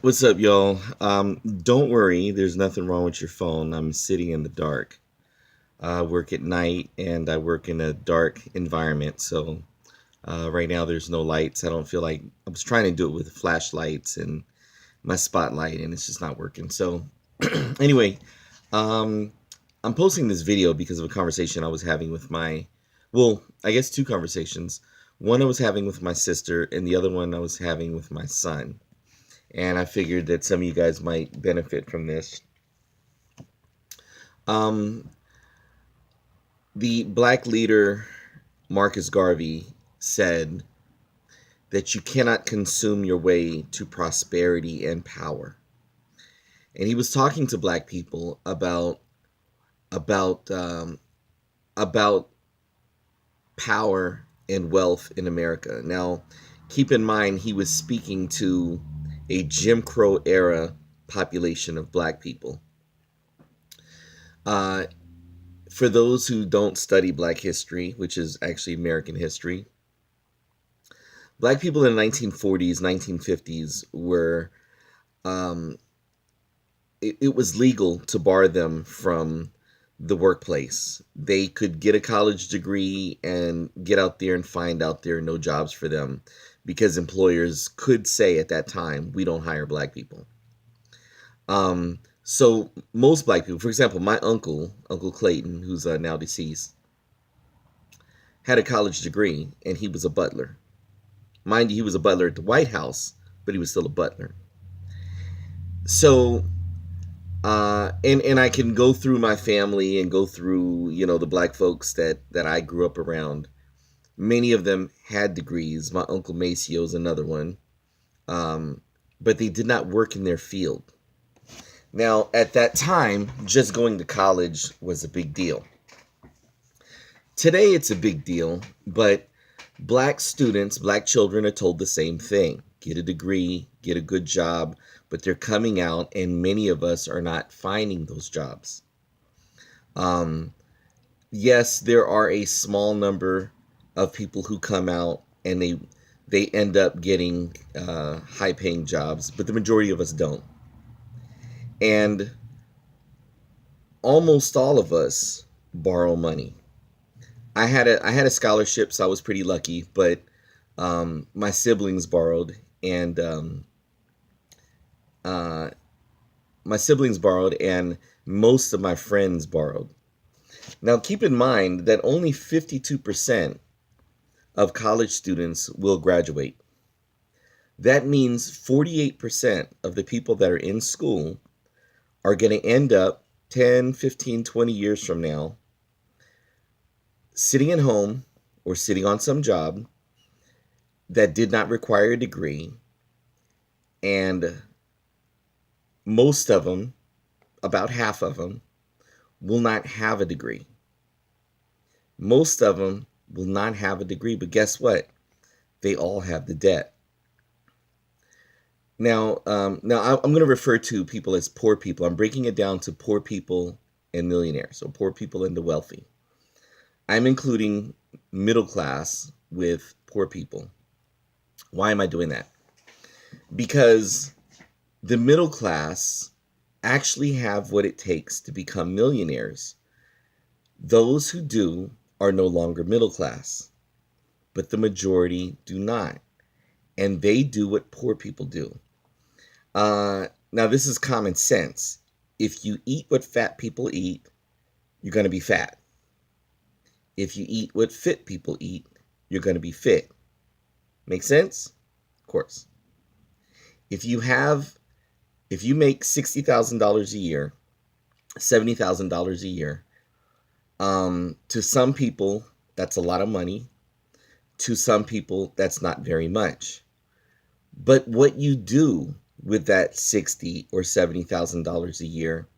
What's up, y'all? Don't worry, there's nothing wrong with your phone. I'm sitting in the dark. I work at night and I work in a dark environment. So right now there's no lights. I don't feel like I was trying to do it with flashlights and my spotlight, and it's just not working. So anyway, um, I'm posting this video because of a conversation I was having with I guess two conversations. One I was having with my sister, and the other one I was having with my son, and I figured that some of you guys might benefit from this. Um, the black leader Marcus Garvey said that you cannot consume your way to prosperity and power, and he was talking to black people about about power and wealth in America. Now, keep in mind he was speaking to a Jim Crow era population of black people. Uh, for those who don't study black history, which is actually American history, black people in the 1940s, 1950s were, um, it was legal to bar them from the workplace. They could get a college degree and get out there and find out there are no jobs for them because employers could say at that time, we don't hire black people. So most black people, for example, my Uncle Clayton, who's now deceased, had a college degree and he was a butler. Mind you, he was a butler at the White House, but he was still a butler. So, and I can go through my family and go through, the black folks that I grew up around. Many of them had degrees. My Uncle Maceo is another one. But they did not work in their field. Now, at that time, just going to college was a big deal. Today, it's a big deal, but black students, black children are told the same thing. Get a degree, get a good job, but they're coming out, and many of us are not finding those jobs. Yes, there are a small number of people who come out and they end up getting high-paying jobs, but the majority of us don't. And almost all of us borrow money. I had a scholarship, so I was pretty lucky, but my siblings borrowed, and uh, most of my friends borrowed. Now, keep in mind that only 52% of college students will graduate. That means 48% of the people that are in school are going to end up 10, 15, 20 years from now sitting at home or sitting on some job that did not require a degree. And most of them, about half of them, will not have a degree. Most of them will not have a degree, but guess what? They all have the debt. Now, I'm going to refer to people as poor people. I'm breaking it down to poor people and millionaires, so poor people and the wealthy. I'm including middle class with poor people. Why am I doing that? Because the middle class actually have what it takes to become millionaires. Those who do are no longer middle class, but the majority do not. And they do what poor people do. Now, this is common sense. If you eat what fat people eat, you're going to be fat. If you eat what fit people eat, you're going to be fit. Make sense? Of course. If you make $60,000 a year, $70,000 a year, to some people, that's a lot of money. To some people, that's not very much. But what you do with that $60,000 or $70,000 a year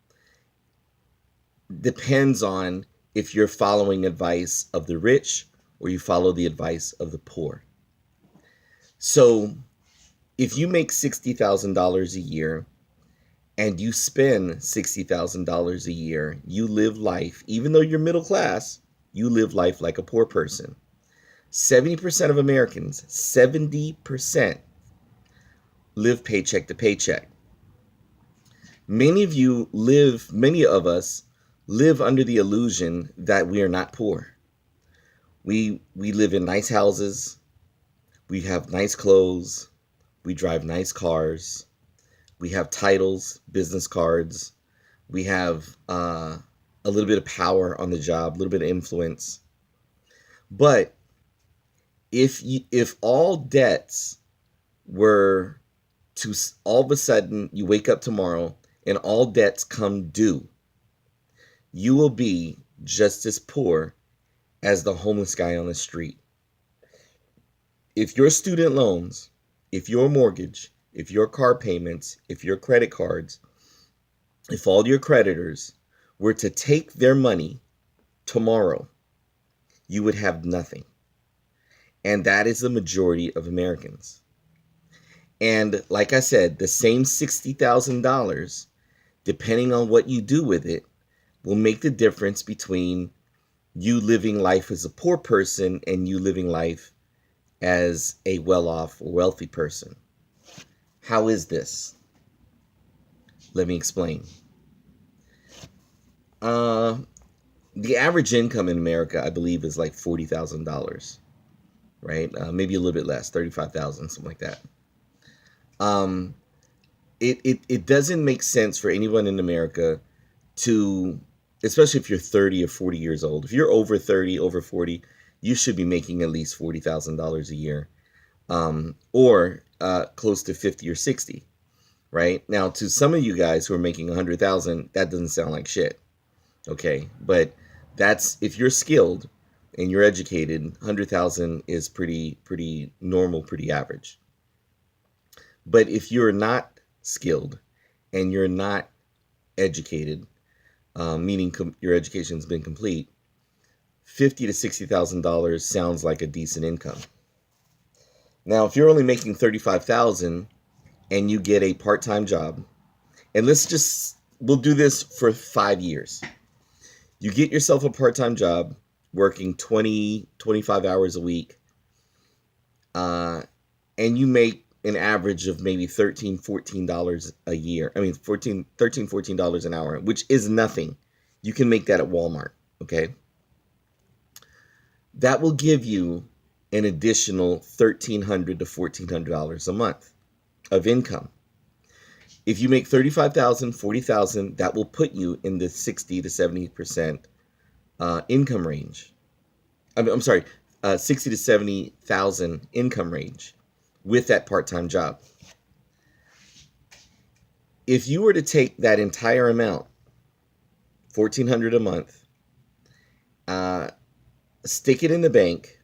depends on if you're following advice of the rich or you follow the advice of the poor. So if you make $60,000 a year and you spend $60,000 a year, you live life, even though you're middle class, you live life like a poor person. 70% of Americans, 70% live paycheck to paycheck. Many of us live under the illusion that we are not poor. We live in nice houses, we have nice clothes, we drive nice cars, we have titles, business cards, we have a little bit of power on the job, a little bit of influence. But if all debts were to all of a sudden you wake up tomorrow and all debts come due, you will be just as poor as the homeless guy on the street. If your student loans, if your mortgage, if your car payments, if your credit cards, if all your creditors were to take their money tomorrow, you would have nothing. And that is the majority of Americans. And like I said, the same $60,000, depending on what you do with it, will make the difference between you living life as a poor person and you living life as a well-off or wealthy person. How is this? Let me explain. The average income in America, I believe, is like $40,000, right? Maybe a little bit less, 35,000, something like that. It doesn't make sense for anyone in America to, especially if you're 30 or 40 years old. If you're over 30, over 40, you should be making at least $40,000 a year, or close to 50 or 60, right? Now, to some of you guys who are making 100,000, that doesn't sound like shit, okay? But that's, if you're skilled and you're educated, 100,000 is pretty normal, pretty average. But if you're not skilled and you're not educated, meaning your education's been complete, $50,000 to $60,000 sounds like a decent income. Now, if you're only making $35,000 and you get a part-time job, and we'll do this for 5 years. You get yourself a part-time job working 20, 25 hours a week, and you make an average of maybe $13, $14 a year. I mean, $13, $14 an hour, which is nothing. You can make that at Walmart, okay? That will give you an additional $1,300 to $1,400 a month of income. If you make $35,000, $40,000, that will put you in the 60 to 70% income range. I'm sorry, 60 to 70,000 income range with that part-time job. If you were to take that entire amount, $1,400 a month, stick it in the bank,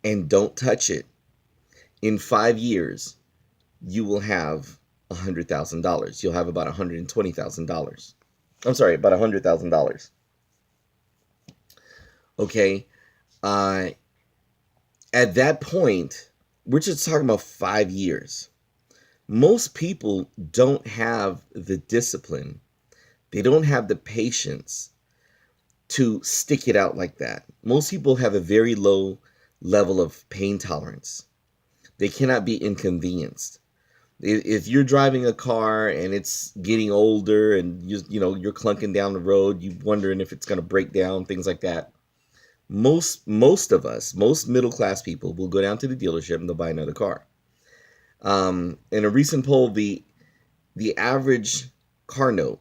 and don't touch it, in 5 years, you will have $100,000. You'll have about $120,000. I'm sorry, about $100,000. Okay. At that point, we're just talking about 5 years. Most people don't have the discipline. They don't have the patience to stick it out like that. Most people have a very low level of pain tolerance. They cannot be inconvenienced. If you're driving a car and it's getting older and you're clunking down the road, you're wondering if it's going to break down, things like that. Most of us, most middle class people, will go down to the dealership and they'll buy another car. In a recent poll, the average car note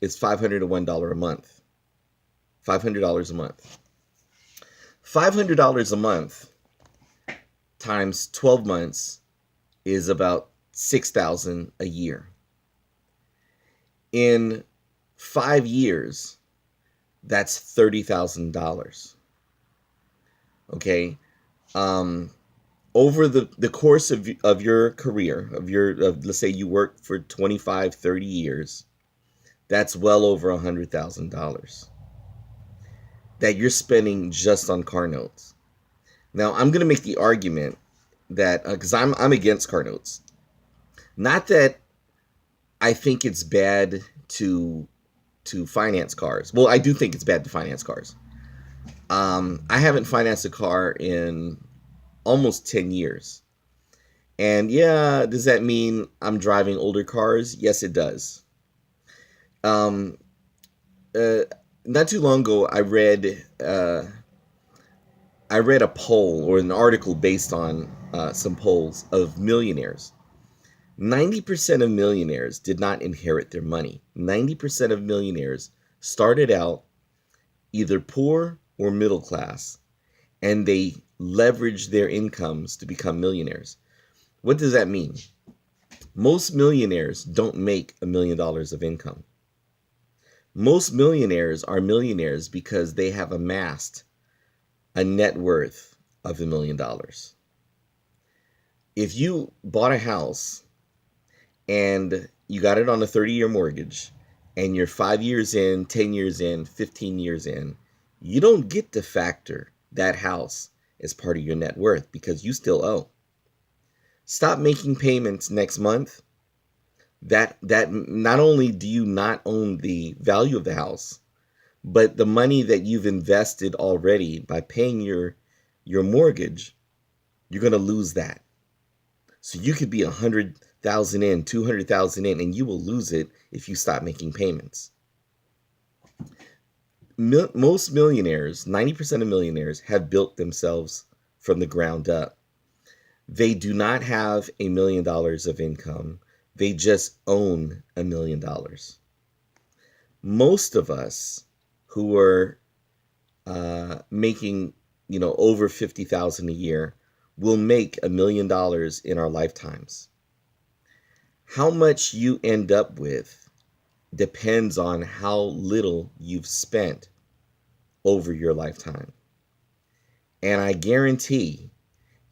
is $501 a month. $500 a month. $500 a month times 12 months is about $6,000 a year. In 5 years, that's $30,000. Okay, over the course of your career, let's say you work for 25, 30 years, that's well over $100,000 that you're spending just on car notes. Now, I'm going to make the argument that, because I'm against car notes. Not that I think it's bad to finance cars. Well, I do think it's bad to finance cars. I haven't financed a car in almost 10 years. And yeah, does that mean I'm driving older cars? Yes, it does. Um, uh, Not too long ago, I read a poll or an article based on some polls of millionaires. 90% of millionaires did not inherit their money. 90% of millionaires started out either poor or middle class, and they leveraged their incomes to become millionaires. What does that mean? Most millionaires don't make $1 million of income. Most millionaires are millionaires because they have amassed a net worth of $1 million. If you bought a house and you got it on a 30-year mortgage and you're 5 years in, 10 years in, 15 years in, you don't get to factor that house as part of your net worth because you still owe. Stop making payments next month. That not only do you not own the value of the house, but the money that you've invested already by paying your mortgage, you're going to lose that. So you could be 100,000 in, 200,000 in, and you will lose it if you stop making payments. Most millionaires, 90% of millionaires, have built themselves from the ground up. They do not have $1 million of income. They just own $1 million. Most of us who are making, over 50,000 a year will make $1 million in our lifetimes. How much you end up with depends on how little you've spent over your lifetime. And I guarantee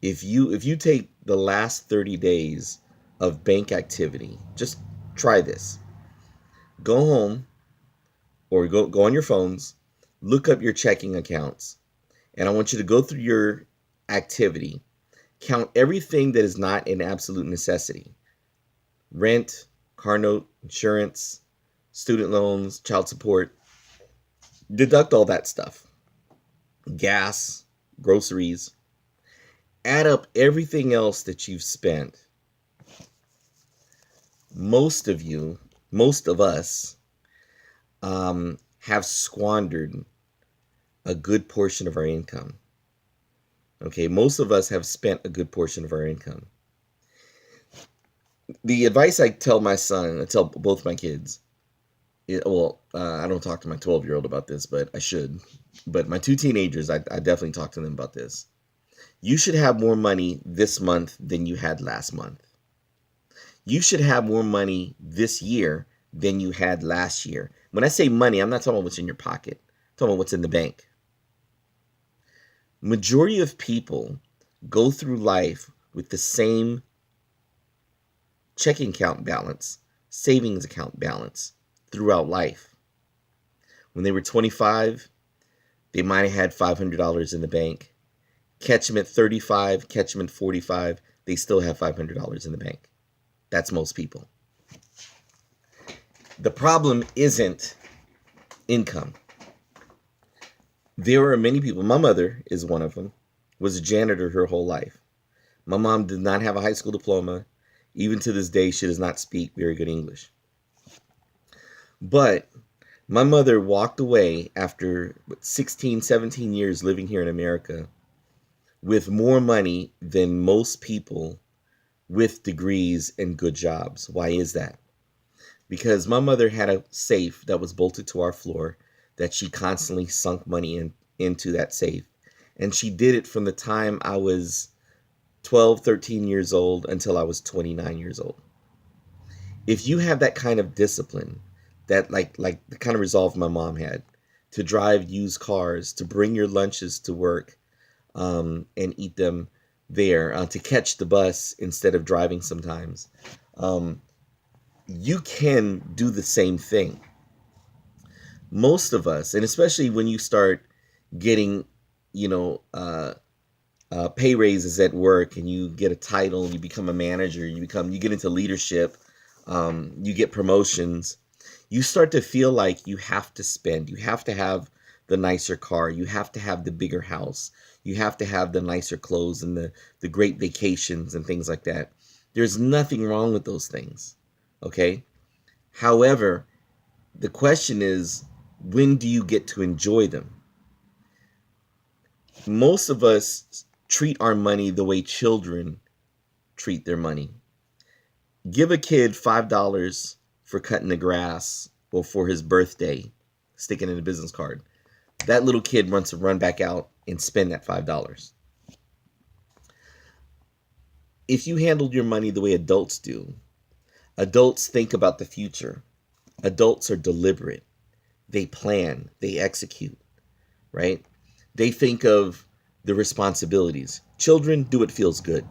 if you take the last 30 days of bank activity, just try this. Go home or go on your phones, look up your checking accounts, and I want you to go through your activity, count everything that is not an absolute necessity. Rent, car note, insurance, student loans, child support. Deduct all that stuff. Gas, groceries. Add up everything else that you've spent. Most of us, have squandered a good portion of our income. Okay, most of us have spent a good portion of our income. The advice I tell my son, I tell both my kids, I don't talk to my 12-year-old about this, but I should. But my two teenagers, I definitely talk to them about this. You should have more money this month than you had last month. You should have more money this year than you had last year. When I say money, I'm not talking about what's in your pocket. I'm talking about what's in the bank. Majority of people go through life with the same checking account balance, savings account balance throughout life. When they were 25, they might have had $500 in the bank. Catch them at 35, catch them at 45, they still have $500 in the bank. That's most people. The problem isn't income. There are many people, my mother is one of them, was a janitor her whole life. My mom did not have a high school diploma. Even to this day, she does not speak very good English. But my mother walked away after 16, 17 years living here in America with more money than most people with degrees and good jobs. Why is that? Because my mother had a safe that was bolted to our floor that she constantly sunk money into that safe. And she did it from the time I was 12, 13 years old until I was 29 years old. If you have that kind of discipline, that like the kind of resolve my mom had, to drive used cars, to bring your lunches to work and eat them there, to catch the bus instead of driving sometimes, you can do the same thing. Most of us, and especially when you start getting, pay raises at work and you get a title, you become a manager, you get into leadership, you get promotions, you start to feel like you have to spend, you have to have the nicer car, you have to have the bigger house, you have to have the nicer clothes and the great vacations and things like that. There's nothing wrong with those things, okay? However, The question is, when do you get to enjoy them? Most of us treat our money the way children treat their money. Give a kid $5 for cutting the grass or for his birthday, sticking in a business card. That little kid wants to run back out and spend that $5. If you handled your money the way adults do, adults think about the future. Adults are deliberate. They plan, they execute, right? They think of the responsibilities. Children do what feels good.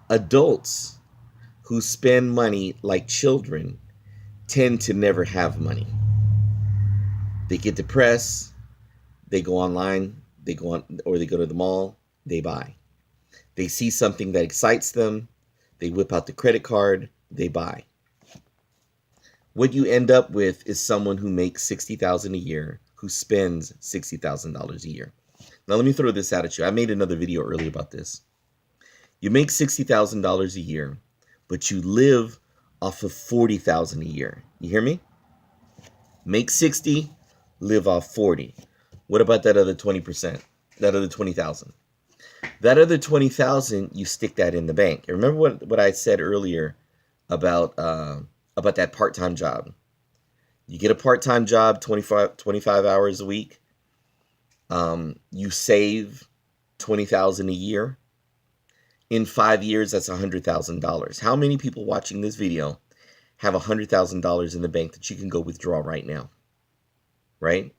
Adults who spend money like children tend to never have money. They get depressed, they go online, they go on, or they go to the mall, they buy. They see something that excites them, they whip out the credit card, they buy. What you end up with is someone who makes $60,000 a year, who spends $60,000 a year. Now let me throw this out at you. I made another video earlier about this. You make $60,000 a year, but you live off of $40,000 a year. You hear me? Make 60, live off 40. What about that other 20%? That other 20,000? That other 20,000, you stick that in the bank. And remember what I said earlier about that part-time job. You get a part-time job, 25 hours a week. You save $20,000 a year. In 5 years, that's $100,000. How many people watching this video have $100,000 in the bank that you can go withdraw right now? Right?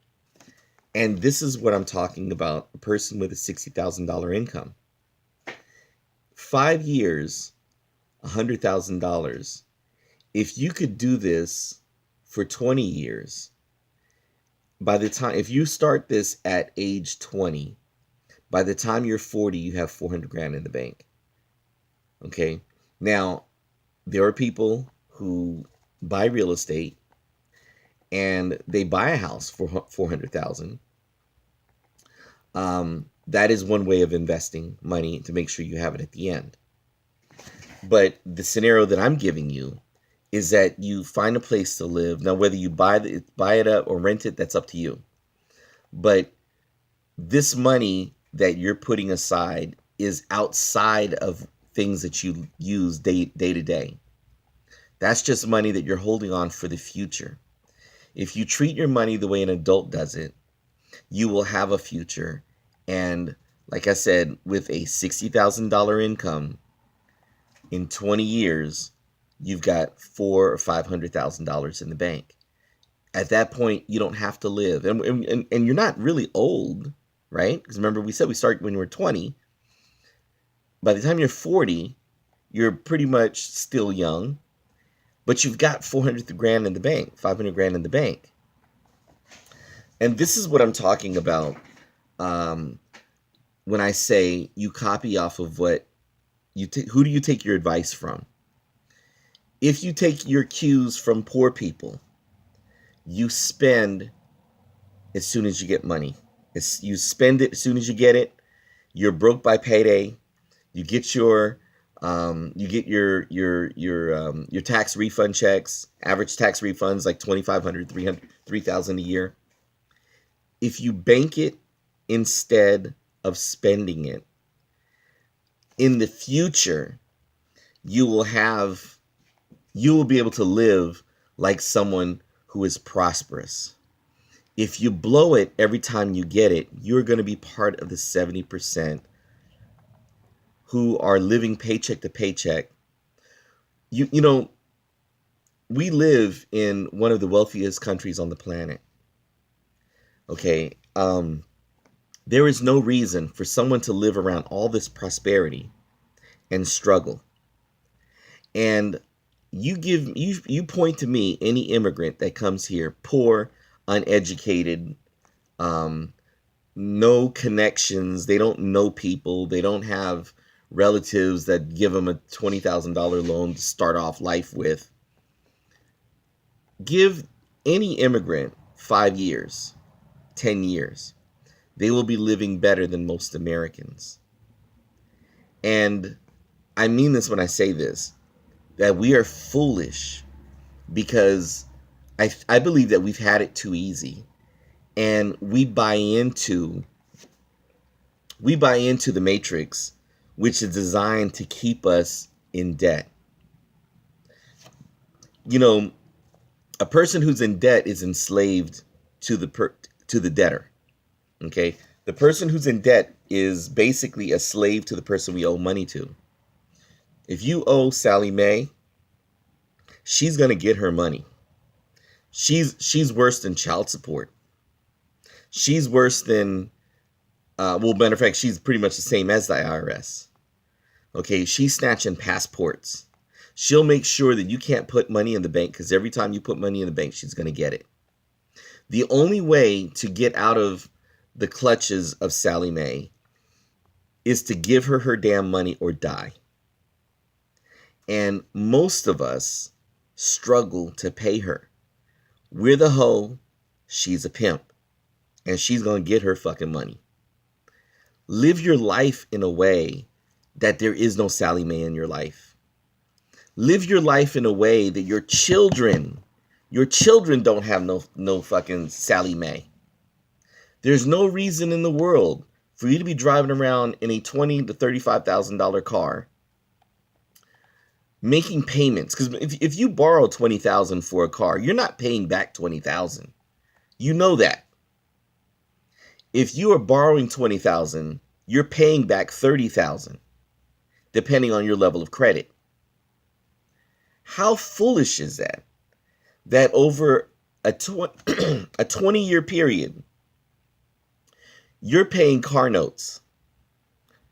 And this is what I'm talking about, a person with a $60,000 income. 5 years, $100,000. If you could do this for 20 years, by the time, if you start this at age 20, by the time you're 40, you have 400 grand in the bank. Okay. Now, there are people who buy real estate and they buy a house for 400,000. That is one way of investing money to make sure you have it at the end. But the scenario that I'm giving you is that you find a place to live. Now, whether you buy it up or rent it, that's up to you. But this money that you're putting aside is outside of things that you use day to day. That's just money that you're holding on for the future. If you treat your money the way an adult does it, you will have a future. And like I said, with a $60,000 income in 20 years, you've got $400,000 or $500,000 in the bank. At that point, you don't have to live. And you're not really old, right? Because remember, we said we start when we're 20. By the time you're 40, you're pretty much still young, but you've got 400 grand in the bank, 500 grand in the bank. And this is what I'm talking about when I say you copy off of what you who do you take your advice from? If you take your cues from poor people, you spend as soon as you get money. You spend it as soon as you get it. You're broke by payday. You get your tax refund checks. Average tax refunds like $2,500, $300, $3,000 a year. If you bank it instead of spending it, in the future, you will be able to live like someone who is prosperous. If you blow it every time you get it, you're going to be part of the 70% who are living paycheck to paycheck. You know, we live in one of the wealthiest countries on the planet. Okay, there is no reason for someone to live around all this prosperity and struggle. And you point to me any immigrant that comes here, poor, uneducated, no connections, they don't know people, they don't have relatives that give them a $20,000 loan to start off life with. Give any immigrant 5 years, 10 years. They will be living better than most Americans. And I mean this when I say this, that we are foolish because I believe that we've had it too easy, and we buy into the matrix, which is designed to keep us in debt. You know, a person who's in debt is enslaved to the debtor. Okay, the person who's in debt is basically a slave to the person we owe money to. If you owe Sally Mae, she's gonna get her money. She's worse than child support. She's worse than well, matter of fact, she's pretty much the same as the IRS. Okay, she's snatching passports. She'll make sure that you can't put money in the bank because every time you put money in the bank, she's going to get it. The only way to get out of the clutches of Sally Mae is to give her her damn money or die. And most of us struggle to pay her. We're the hoe, she's a pimp, and she's going to get her fucking money. Live your life in a way that there is no Sally Mae in your life. Live your life in a way that your children don't have no fucking Sally Mae. There's no reason in the world for you to be driving around in a $20,000 to $35,000 car, making payments. Because if you borrow $20,000 for a car, you're not paying back $20,000. You know that. If you are borrowing $20,000, you're paying back $30,000, depending on your level of credit. How foolish is that? That over a 20-year period, you're paying car notes,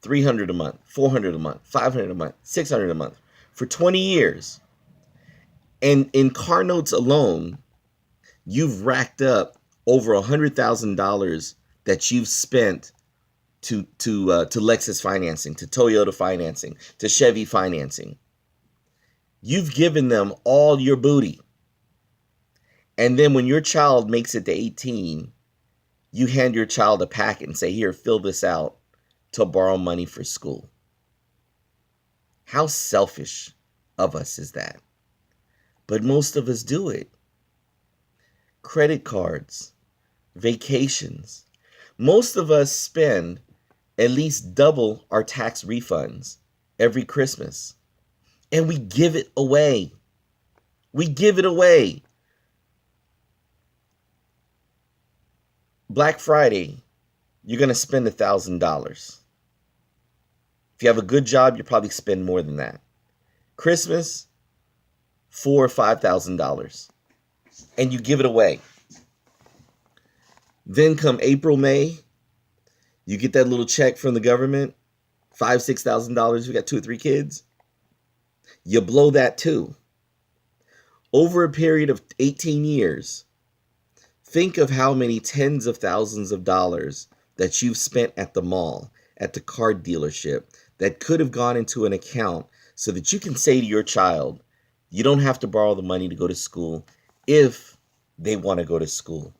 $300 a month, $400 a month, $500 a month, $600 a month for 20 years. And in car notes alone, you've racked up over $100,000 that you've spent to Lexus financing, to Toyota financing, to Chevy financing. You've given them all your booty. And then when your child makes it to 18, you hand your child a packet and say, here, fill this out to borrow money for school. How selfish of us is that? But most of us do it. Credit cards, vacations. Most of us spend at least double our tax refunds every Christmas. And we give it away. We give it away. Black Friday, you're going to spend $1,000. If you have a good job, you probably spend more than that. Christmas, $4,000 or $5,000. And you give it away. Then come April, May, you get that little check from the government, $5,000, $6,000. You got 2 or 3 kids. You blow that too. Over a period of 18 years, think of how many tens of thousands of dollars that you've spent at the mall, at the car dealership, that could have gone into an account so that you can say to your child, you don't have to borrow the money to go to school if they want to go to school.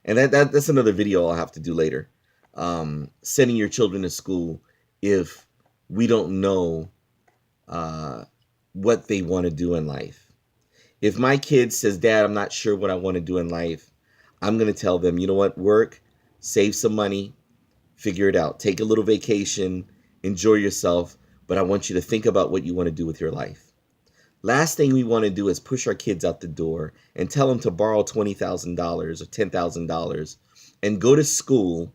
And that's another video I'll have to do later. Sending your children to school if we don't know what they want to do in life. If my kid says, Dad, I'm not sure what I want to do in life, I'm going to tell them, you know what, work, save some money, figure it out. Take a little vacation, enjoy yourself, but I want you to think about what you want to do with your life. Last thing we want to do is push our kids out the door and tell them to borrow $20,000 or $10,000 and go to school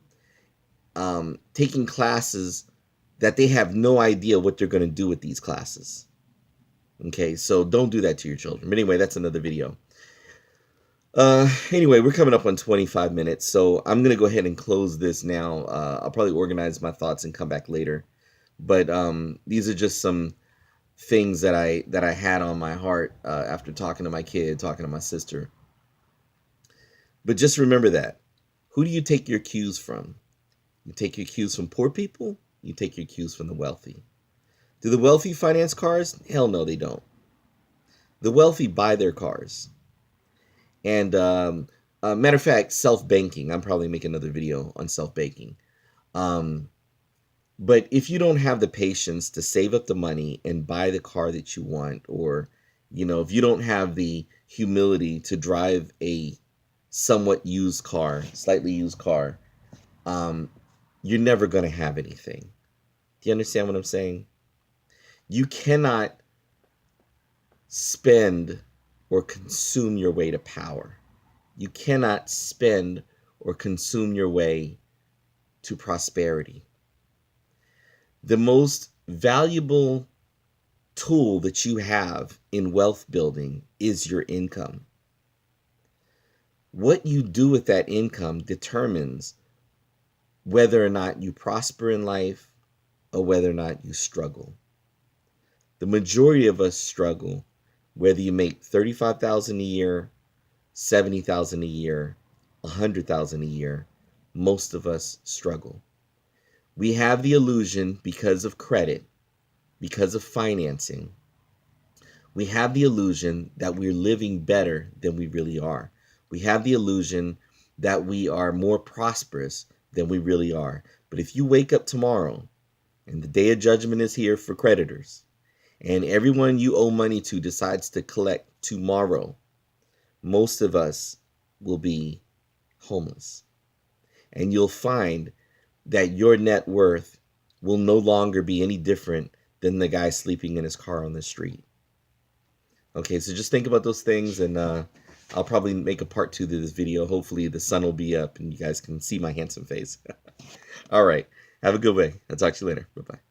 taking classes that they have no idea what they're going to do with these classes. Okay, so don't do that to your children. But anyway, that's another video. Anyway, we're coming up on 25 minutes, so I'm going to go ahead and close this now. I'll probably organize my thoughts and come back later. But these are just some things that I had on my heart after talking to my kid, talking to my sister. But just remember that. Who do you take your cues from? You take your cues from poor people? You take your cues from the wealthy. Do the wealthy finance cars? Hell no, they don't. The wealthy buy their cars. And matter of fact, self-banking. I'm probably making another video on self-banking. But if you don't have the patience to save up the money and buy the car that you want, or You know, if you don't have the humility to drive a somewhat used car, slightly used car, um, you're never going to have anything. Do you understand what I'm saying? You cannot spend or consume your way to power. You cannot spend or consume your way to prosperity. The most valuable tool that you have in wealth building is your income. What you do with that income determines whether or not you prosper in life or whether or not you struggle. The majority of us struggle, whether you make $35,000 a year, $70,000 a year, $100,000 a year. Most of us struggle. We have the illusion, because of credit, because of financing, we have the illusion that we're living better than we really are. We have the illusion that we are more prosperous than we really are. But if you wake up tomorrow and the day of judgment is here for creditors, and everyone you owe money to decides to collect tomorrow, most of us will be homeless. And you'll find that your net worth will no longer be any different than the guy sleeping in his car on the street. Okay, so just think about those things, and I'll probably make a part 2 to this video. Hopefully the sun will be up and you guys can see my handsome face. All right, have a good day. I'll talk to you later. Bye-bye.